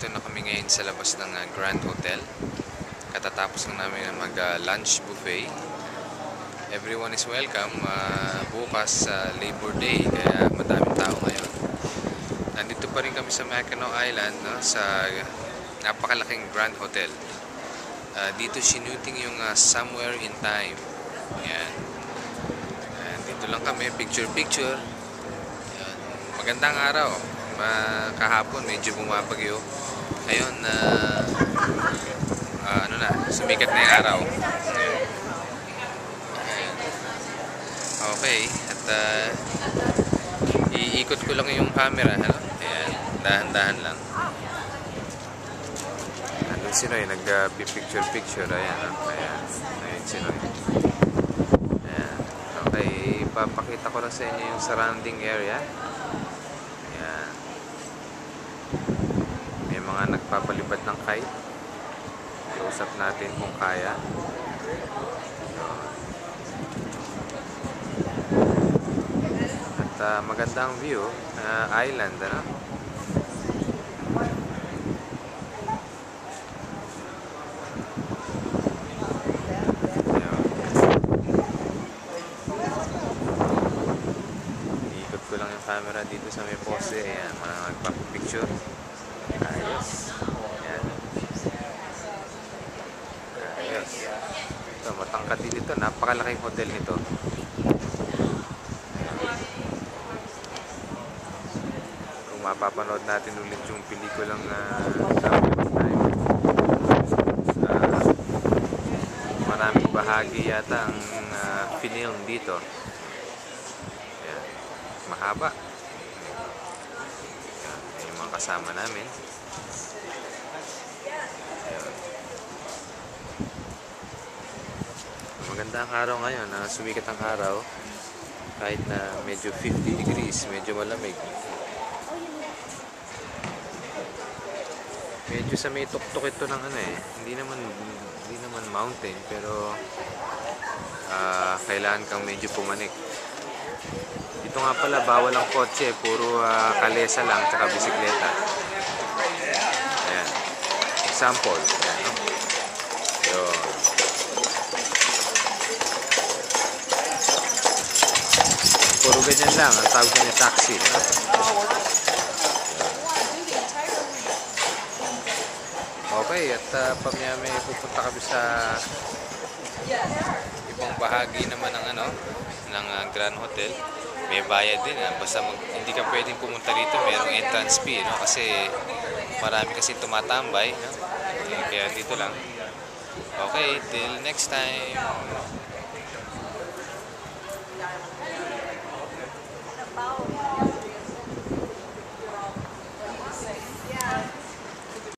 nandito na kami ngayon sa labas ng Grand Hotel. Katatapos lang namin mag-lunch buffet. Everyone is welcome. Bukas Labor Day, kaya madaming tao ngayon. Nandito pa rin kami sa Mackinac Island, no? Sa napakalaking Grand Hotel. Dito sinuting yung Somewhere in Time. Yan. Dito lang kami, picture-picture. Magandang araw. Kahapon medyo bumabagyo. Ngayon sumikat na yung araw. Okay, at iikot ko lang yung camera. Ayan, dahan-dahan lang. Andun si Noy, nag-picture-picture. Ayan, ayun si Noy. Ayan. Okay, ipapakita ko lang sa inyo yung surrounding area. Ayan. May mga nagpapalipad ng kite. Close up natin kung kaya. At magandang view, island, ano? Iikot ko lang yung camera dito sa may pose. Ayan, mga nagpapapicture. Ayos. Ayan. Ayos. Ito, matangkad din ito. Napakalaking hotel nito. Kung mapapanood natin ulit yung pelikulang maraming bahagi yata ang pinilm dito. Ayan. Mahaba. Ayan. Yung mga kasama namin. Ayan. Maganda ang araw ngayon, sumikat ang araw kahit na medyo 50 degrees, medyo malamig. Medyo sa may tuktok ito ng hindi naman mountain, pero kailangan kang medyo pumanik. Dito nga pala bawal ang kotse, puro kalesa lang tsaka bisikleta. Ayan. Example. Ayan, no? Yun. Puro ganyan lang, ang tawag niya taxi, no? Okay, at pamaya may pupunta kami sa ibang bahagi naman ng Grand Hotel. May bayad din, basta hindi ka pwedeng pumunta dito, mayroong entrance fee, no? Kasi marami kasi tumatambay, no? Kaya dito lang. Okay, till next time.